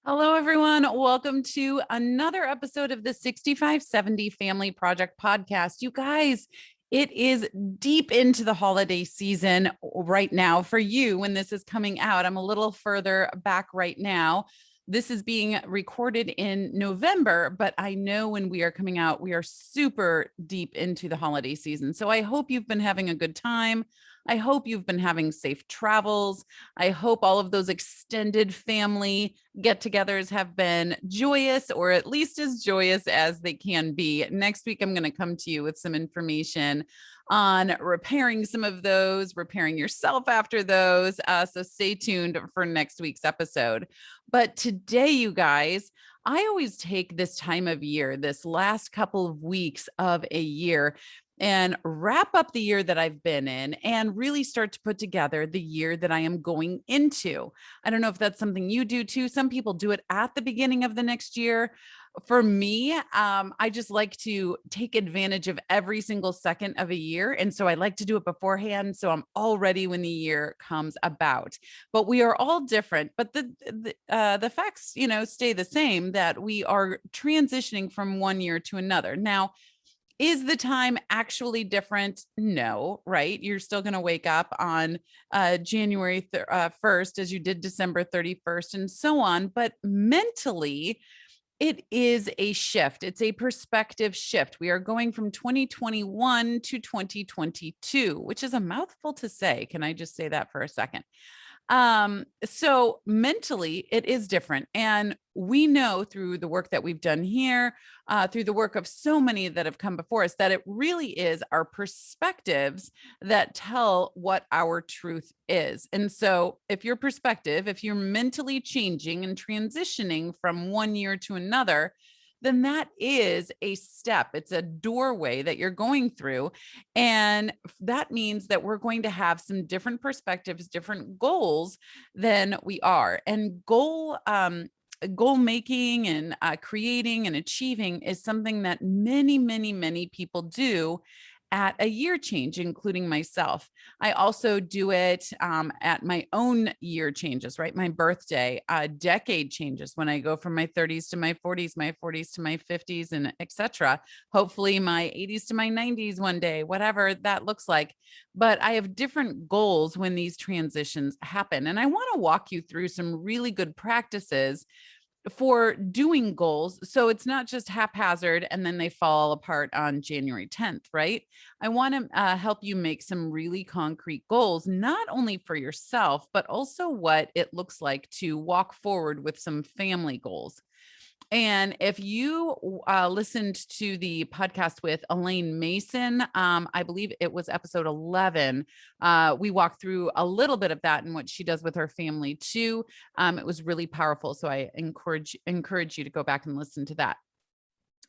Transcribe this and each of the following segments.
Hello, everyone. Welcome to another episode of the 6570 Family Project podcast. You guys, it is deep into the holiday season right now for you when this is coming out. I'm a little further back right now. This is being recorded in November, but I know when we are coming out, we are super deep into the holiday season. So I hope you've been having a good time. I hope you've been having safe travels. I hope all of those extended family get togethers have been joyous, or at least as joyous as they can be. Next week, I'm going to come to you with some information on repairing some of those, repairing yourself after those. So stay tuned for next week's episode. But today, you guys, I always take this time of year, this last couple of weeks of a year, and wrap up the year that I've been in and really start to put together the year that I am going into. I don't know if that's something you do too. Some people do it at the beginning of the next year. For me, I just like to take advantage of every single second of a year. And so I like to do it beforehand. So I'm all ready when the year comes about. But we are all different. But the facts, stay the same, that we are transitioning from one year to another. Now, is the time actually different? No, right? You're still going to wake up on January 1st as you did December 31st and so on. But mentally, it is a shift. It's a perspective shift. We are going from 2021 to 2022, which is a mouthful to say. Can I just say that for a second? So mentally it is different. And we know through the work that we've done here, through the work of so many that have come before us, that it really is our perspectives that tell what our truth is. And so if your perspective, if you're mentally changing and transitioning from one year to another, then that is a step. It's a doorway that you're going through. And that means that we're going to have some different perspectives, different goals than we are. And goal making and creating and achieving is something that many people do at a year change, including myself. I also do it at my own year changes, right? My birthday, decade changes, when I go from my 30s to my 40s to my 50s, and etc. Hopefully my 80s to my 90s one day, whatever that looks like. But I have different goals when these transitions happen. And I want to walk you through some really good practices for doing goals. So it's not just haphazard and then they fall apart on January 10th, right? I want to help you make some really concrete goals, not only for yourself, but also what it looks like to walk forward with some family goals. And if you listened to the podcast with Elaine Mason, I believe it was episode 11, we walked through a little bit of that and what she does with her family too. It was really powerful. So I encourage you to go back and listen to that.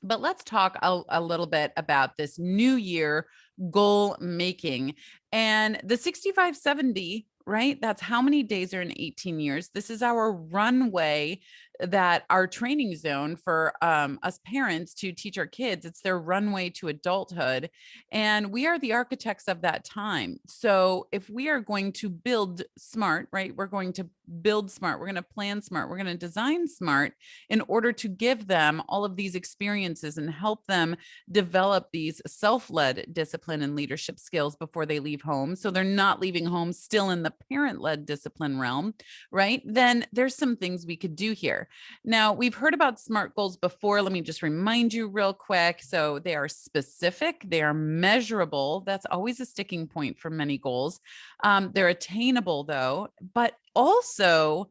But let's talk a little bit about this new year goal making and the 6570, right? That's how many days are in 18 years. This is our runway, that our training zone for us parents to teach our kids. It's their runway to adulthood. And we are the architects of that time. So if we are going to build smart, right? We're going to build smart. We're going to plan smart. We're going to design smart in order to give them all of these experiences and help them develop these self-led discipline and leadership skills before they leave home. So they're not leaving home still in the parent-led discipline realm, right? Then there's some things we could do here. Now, we've heard about SMART goals before. Let me just remind you real quick. So they are specific, they are measurable. That's always a sticking point for many goals. They're attainable though, but also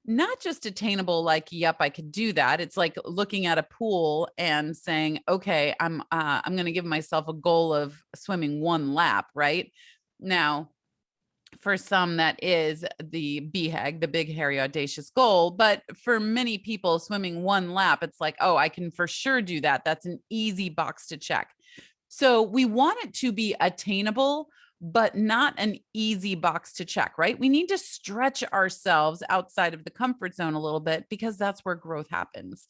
not just attainable, like, yep, I could do that. It's like looking at a pool and saying, okay, I'm going to give myself a goal of swimming one lap, right? Now, for some, that is the BHAG, the big, hairy, audacious goal. But for many people, swimming one lap, it's like, oh, I can for sure do that. That's an easy box to check. So we want it to be attainable but not an easy box to check, right? We need to stretch ourselves outside of the comfort zone a little bit because that's where growth happens.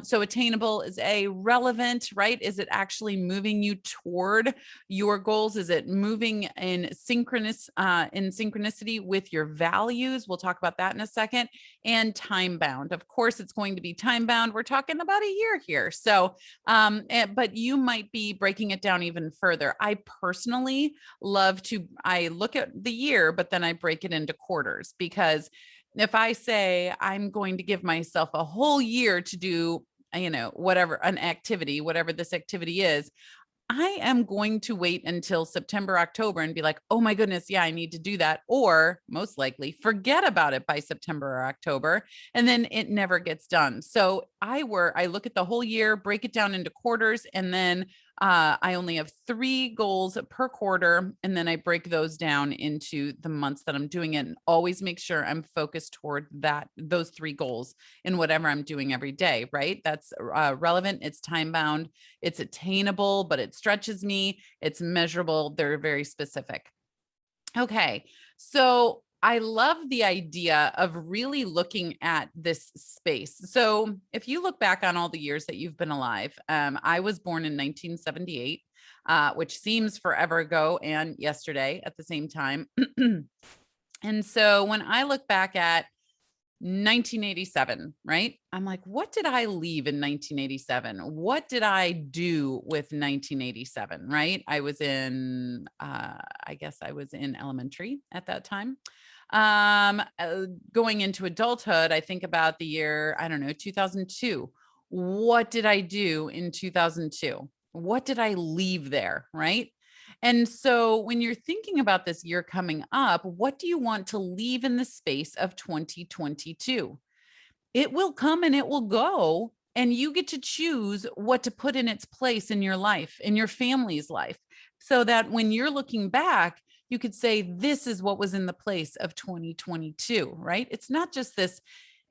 So attainable is a relevant, right? Is it actually moving you toward your goals? Is it moving in synchronicity with your values? We'll talk about that in a second. And time bound. Of course, it's going to be time bound. We're talking about a year here. So, but you might be breaking it down even further. I personally I look at the year, but then I break it into quarters, because if I say I'm going to give myself a whole year to do, whatever an activity, whatever this activity is, I am going to wait until September, October and be like, oh my goodness, yeah, I need to do that. Or most likely forget about it by September or October, and then it never gets done. So I look at the whole year, break it down into quarters, and then I only have 3 goals per quarter. And then I break those down into the months that I'm doing it, and always make sure I'm focused toward those 3 goals in whatever I'm doing every day, right? That's relevant. It's time bound. It's attainable, but it stretches me. It's measurable. They're very specific. Okay. So I love the idea of really looking at this space. So if you look back on all the years that you've been alive, I was born in 1978, which seems forever ago and yesterday at the same time. And so when I look back at 1987, right? I'm like, what did I leave in 1987? What did I do with 1987, right? I guess I was in elementary at that time. Going into adulthood, I think about the year, I don't know, 2002. What did I do in 2002? What did I leave there, right? And so when you're thinking about this year coming up, what do you want to leave in the space of 2022? It will come and it will go, and you get to choose what to put in its place in your life, in your family's life, so that when you're looking back, you could say, this is what was in the place of 2022, right? It's not just this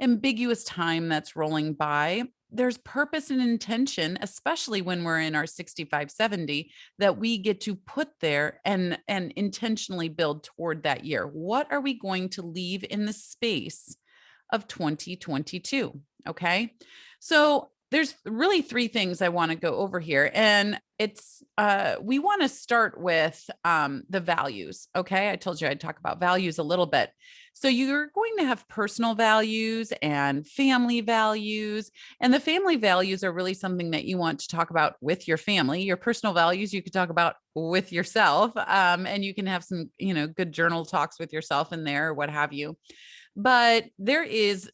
ambiguous time that's rolling by. There's purpose and intention, especially when we're in our 65, 70, that we get to put there and intentionally build toward that year. What are we going to leave in the space of 2022? Okay. So there's really 3 things I want to go over here. And it's, we want to start with the values. Okay. I told you I'd talk about values a little bit. So you're going to have personal values and family values. And the family values are really something that you want to talk about with your family. Your personal values, you could talk about with yourself. And you can have some, good journal talks with yourself in there, or what have you. But there is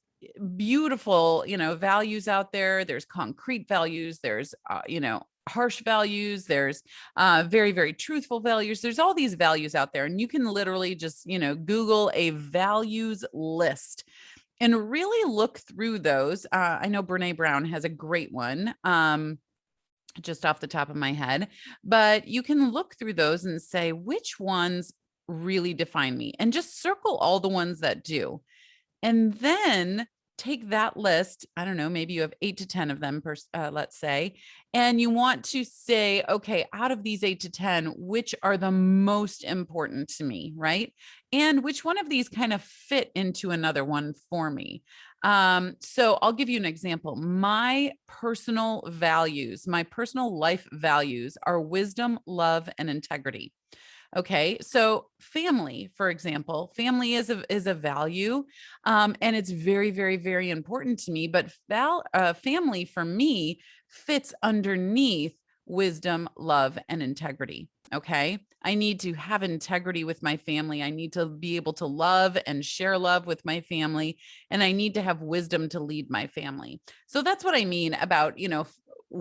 beautiful, values out there. There's concrete values. There's, harsh values. There's very, very truthful values. There's all these values out there, and you can literally just, Google a values list and really look through those. I know Brene Brown has a great one. Just off the top of my head, but you can look through those and say, which ones really define me, and just circle all the ones that do. And then take that list. I don't know, maybe you have 8 to 10 of them, let's say, and you want to say, okay, out of these 8 to 10, which are the most important to me, right? And which one of these kind of fit into another one for me? So I'll give you an example. My personal values, my personal life values are wisdom, love, and integrity. Okay. So family, for example, family is a value. And it's very, very, very important to me, but family for me fits underneath wisdom, love, and integrity. Okay. I need to have integrity with my family. I need to be able to love and share love with my family. And I need to have wisdom to lead my family. So that's what I mean about,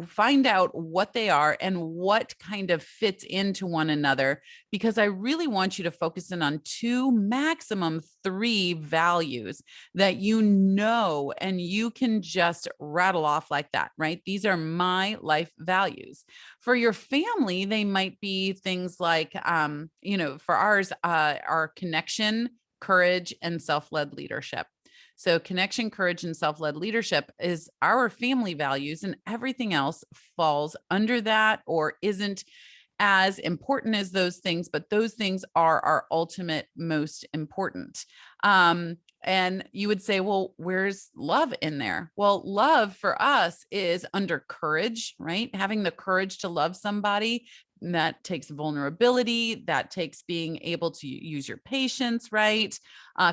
find out what they are and what kind of fits into one another, because I really want you to focus in on 2, maximum 3 values that and you can just rattle off like that, right? These are my life values. For your family, they might be things like, for ours, our connection, courage, and self-led leadership. So connection, courage, and self-led leadership is our family values, and everything else falls under that or isn't as important as those things, but those things are our ultimate most important. And you would say, well, where's love in there? Well, love for us is under courage, right? Having the courage to love somebody. That takes vulnerability, that takes being able to use your patience, right?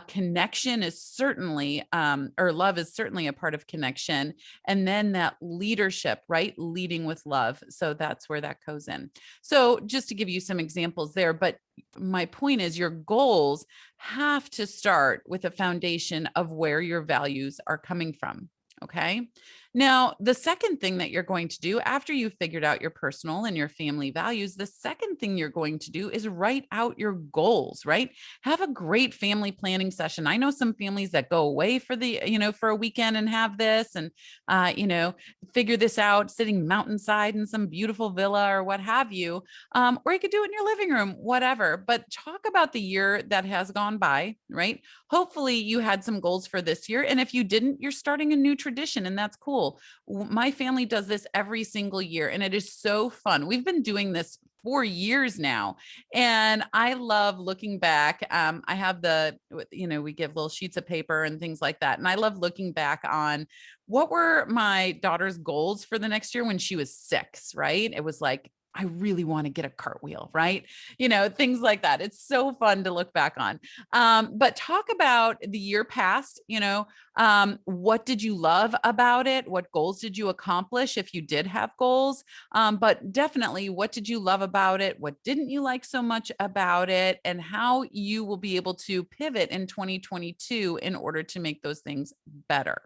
Connection is certainly, or love is certainly a part of connection. And then that leadership, right? Leading with love. So that's where that goes in. So just to give you some examples there, but my point is your goals have to start with a foundation of where your values are coming from. Okay. Now, the second thing that you're going to do after you've figured out your personal and your family values, the second thing you're going to do is write out your goals, right? Have a great family planning session. I know some families that go away for for a weekend and have this and, figure this out sitting mountainside in some beautiful villa or what have you. Or you could do it in your living room, whatever, but talk about the year that has gone by, right? Hopefully you had some goals for this year. And if you didn't, you're starting a new tradition and that's cool. My family does this every single year and it is so fun. We've been doing this for years now. And I love looking back. I have we give little sheets of paper and things like that. And I love looking back on what were my daughter's goals for the next year when she was 6, right? It was like, I really want to get a cartwheel, right? Things like that. It's so fun to look back on. But talk about the year past, what did you love about it? What goals did you accomplish if you did have goals? But definitely, what did you love about it? What didn't you like so much about it? And how you will be able to pivot in 2022 in order to make those things better.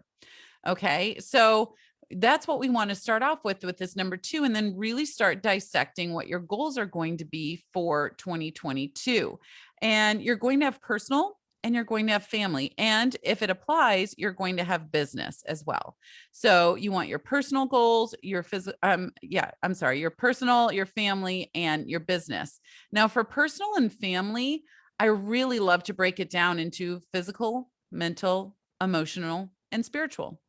Okay. So that's what we want to start off with this number 2, and then really start dissecting what your goals are going to be for 2022. And you're going to have personal and you're going to have family. And if it applies, you're going to have business as well. So you want your personal goals, your your personal, your family, and your business. Now for personal and family, I really love to break it down into physical, mental, emotional, and spiritual.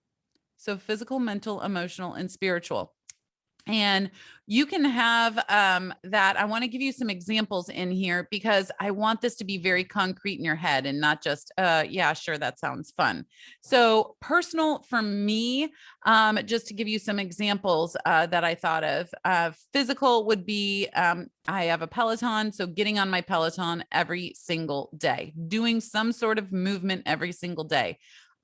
So physical, mental, emotional, and spiritual. And you can have that. I want to give you some examples in here because I want this to be very concrete in your head and not just, yeah, sure, that sounds fun. So personal for me, just to give you some examples that I thought of, physical would be, I have a Peloton. So getting on my Peloton every single day, doing some sort of movement every single day.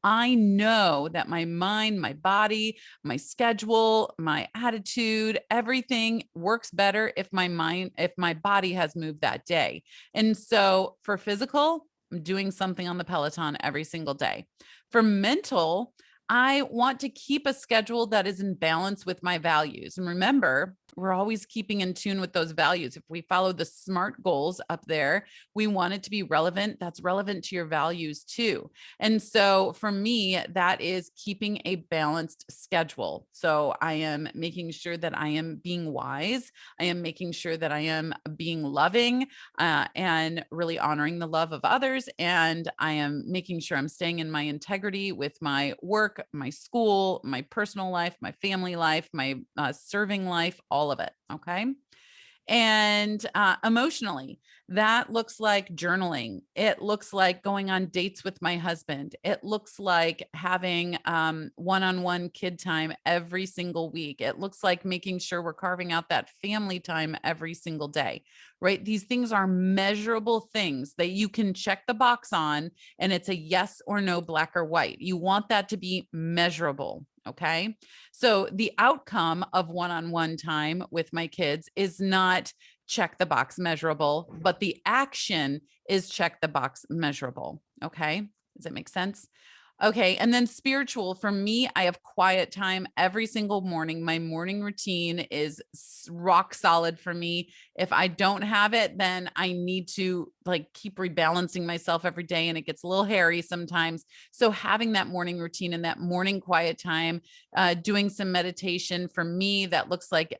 I know that my mind, my body, my schedule, my attitude, everything works better if my body has moved that day. And so for physical, I'm doing something on the Peloton every single day. For mental, I want to keep a schedule that is in balance with my values. And remember, we're always keeping in tune with those values. If we follow the SMART goals up there, we want it to be relevant. That's relevant to your values too. And so for me, that is keeping a balanced schedule. So I am making sure that I am being wise. I am making sure that I am being loving and really honoring the love of others. And I am making sure I'm staying in my integrity with my work, my school, my personal life, my family life, my serving life, all of it. Okay. And emotionally, that looks like journaling. It looks like going on dates with my husband. It looks like having one-on-one kid time every single week. It looks like making sure we're carving out that family time every single day, right? These things are measurable things that you can check the box on, and it's a yes or no, black or white. You want that to be measurable. Okay. So the outcome of one-on-one time with my kids is not check the box measurable, but the action is check the box measurable. Okay. Does that make sense? Okay. And then spiritual for me, I have quiet time every single morning. My morning routine is rock solid for me. If I don't have it, then I need to keep rebalancing myself every day. And it gets a little hairy sometimes. So having that morning routine and that morning quiet time, doing some meditation for me, that looks like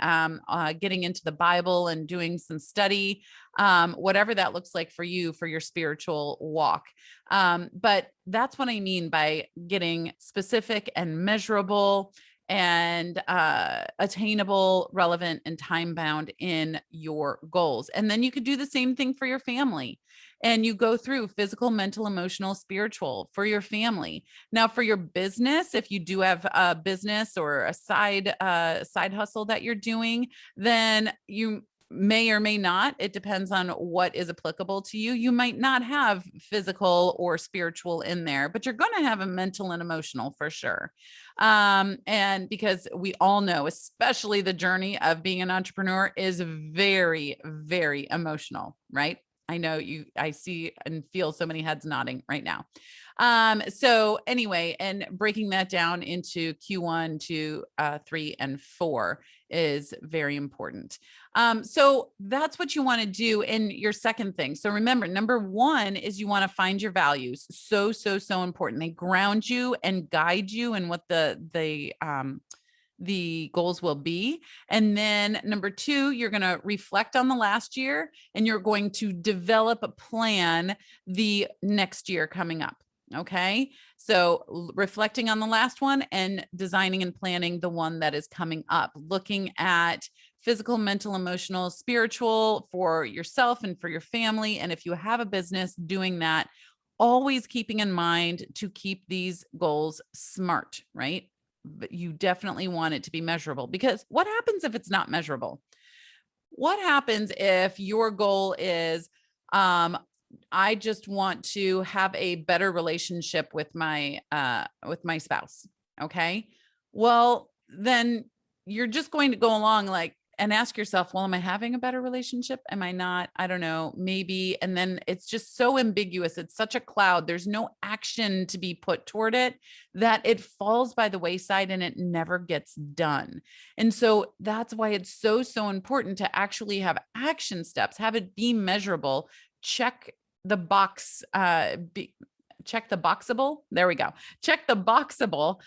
getting into the Bible and doing some study, whatever that looks like for you, for your spiritual walk. But that's what I mean by getting specific and measurable and attainable, relevant, and time bound in your goals. And then you could do the same thing for your family. And you go through physical, mental, emotional, spiritual for your family. Now, for your business, if you do have a business or a side hustle that you're doing, then you may or may not. It depends on what is applicable to you. You might not have physical or spiritual in there, but you're going to have a mental and emotional for sure. And because we all know, especially the journey of being an entrepreneur is very, very emotional, right? I know I see and feel so many heads nodding right now. So anyway, and breaking that down into Q1, 2, 3, and 4 is very important. So that's what you want to do in your second thing. So remember, number 1 is you want to find your values. So important. They ground you and guide you in what the goals will be. And then number 2, you're going to reflect on the last year and you're going to develop a plan the next year coming up. Okay. So reflecting on the last one and designing and planning the one that is coming up, looking at physical, mental, emotional, spiritual for yourself and for your family. And if you have a business, doing that, always keeping in mind to keep these goals SMART, right? But you definitely want it to be measurable, because what happens if it's not measurable? What happens if your goal is, I just want to have a better relationship with my spouse. Okay. Well, then you're just going to go along like, and ask yourself, well, am I having a better relationship? Am I not? I don't know, maybe. And then it's just so ambiguous. It's such a cloud. There's no action to be put toward it, that it falls by the wayside and it never gets done. And so that's why it's so important to actually have action steps, have it be measurable, check the box, check the boxable. There we go. Check the boxable,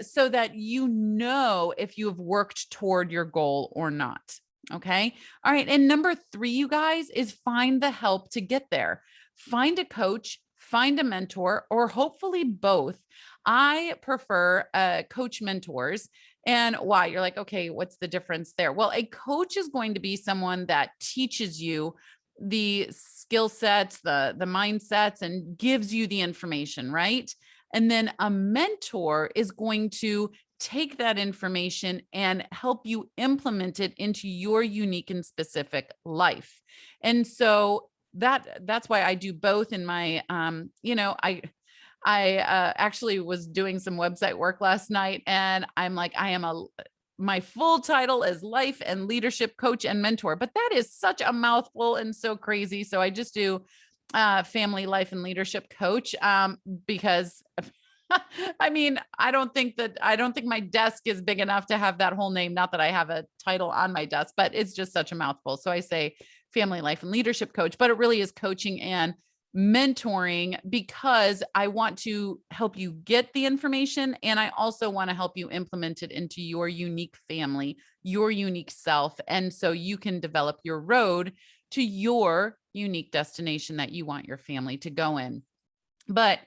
so that you know if you have worked toward your goal or not. Okay. All right. And number 3, you guys, is find the help to get there. Find a coach, find a mentor, or hopefully both. I prefer coach mentors. And why? You're like, okay, what's the difference there? Well, a coach is going to be someone that teaches you the skill sets, the mindsets, and gives you the information, right? And then a mentor is going to take that information and help you implement it into your unique and specific life. And so that's why I do both in my I actually was doing some website work last night, and I'm like, my full title is life and leadership coach and mentor, but that is such a mouthful and so crazy. So I just do family life and leadership coach, because I mean, I don't think my desk is big enough to have that whole name. Not that I have a title on my desk, but it's just such a mouthful. So I say family life and leadership coach, but it really is coaching and mentoring, because I want to help you get the information. And I also want to help you implement it into your unique family, your unique self. And so you can develop your road to your unique destination that you want your family to go in. But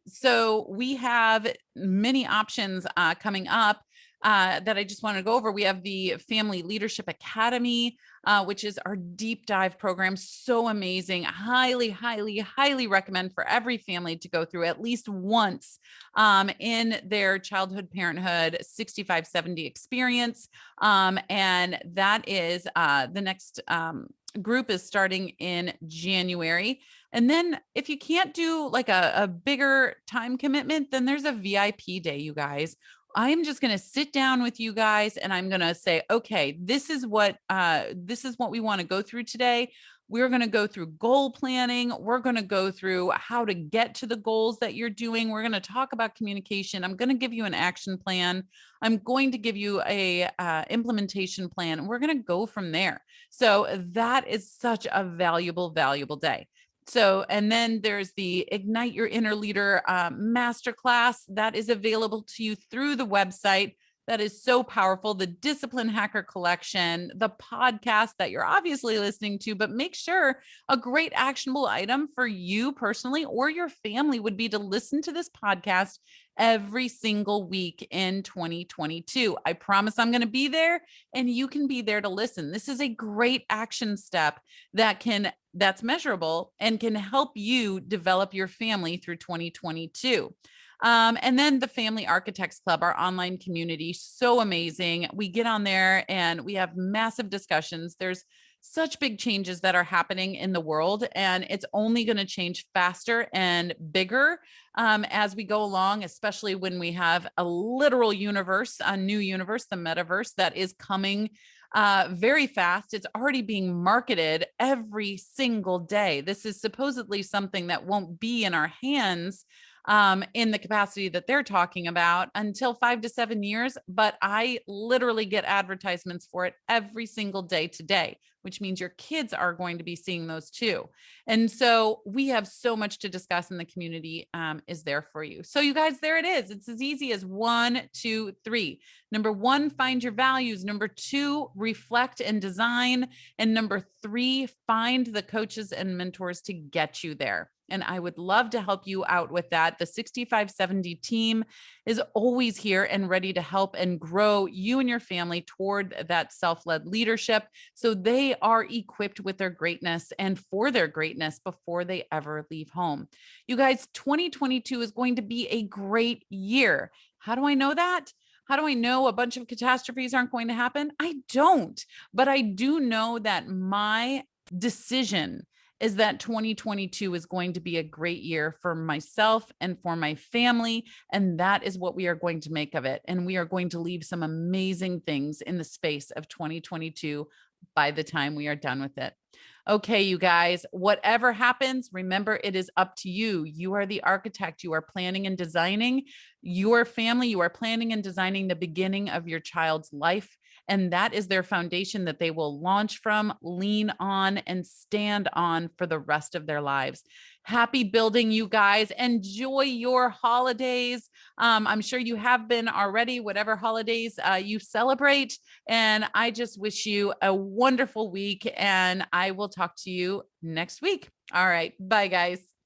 so we have many options coming up that I just want to go over. We have the Family Leadership Academy, which is our deep dive program. So amazing. Highly recommend for every family to go through at least once in their childhood parenthood 6570 experience. And that is the next group is starting in January. And then if you can't do like a bigger time commitment, then there's a VIP day, you guys. I am just going to sit down with you guys and I'm going to say, okay, this is what we want to go through today. We're going to go through goal planning. We're going to go through how to get to the goals that you're doing. We're going to talk about communication. I'm going to give you an action plan. I'm going to give you a implementation plan. We're going to go from there. So that is such a valuable day. So, and then there's the Ignite Your Inner Leader masterclass that is available to you through the website. That is so powerful. The Discipline Hacker Collection, the podcast that you're obviously listening to, but make sure a great actionable item for you personally or your family would be to listen to this podcast every single week in 2022. I promise I'm going to be there and you can be there to listen. This is a great action step that's measurable and can help you develop your family through 2022. And then the Family Architects Club, our online community, so amazing. We get on there and we have massive discussions. There's such big changes that are happening in the world, and it's only going to change faster and bigger as we go along, especially when we have a literal universe, a new universe, the metaverse that is coming very fast. It's already being marketed every single day. This is supposedly something that won't be in our hands in the capacity that they're talking about until 5 to 7 years. But I literally get advertisements for it every single day today, which means your kids are going to be seeing those too. And so we have so much to discuss, and the community is there for you. So you guys, there it is. It's as easy as 1, 2, 3. Number 1, find your values. Number 2, reflect and design. And number 3, find the coaches and mentors to get you there. And I would love to help you out with that. The 6570 team is always here and ready to help and grow you and your family toward that self-led leadership, so they are equipped with their greatness and for their greatness before they ever leave home. You guys, 2022 is going to be a great year. How do I know that? How do I know a bunch of catastrophes aren't going to happen? I don't, but I do know that my decision is that 2022 is going to be a great year for myself and for my family. And that is what we are going to make of it. And we are going to leave some amazing things in the space of 2022 by the time we are done with it. Okay, you guys, whatever happens, remember, it is up to you. You are the architect. You are planning and designing your family. You are planning and designing the beginning of your child's life. And that is their foundation that they will launch from, lean on, and stand on for the rest of their lives. Happy building, you guys. Enjoy your holidays. I'm sure you have been already, whatever holidays you celebrate. And I just wish you a wonderful week, and I will talk to you next week. All right. Bye, guys.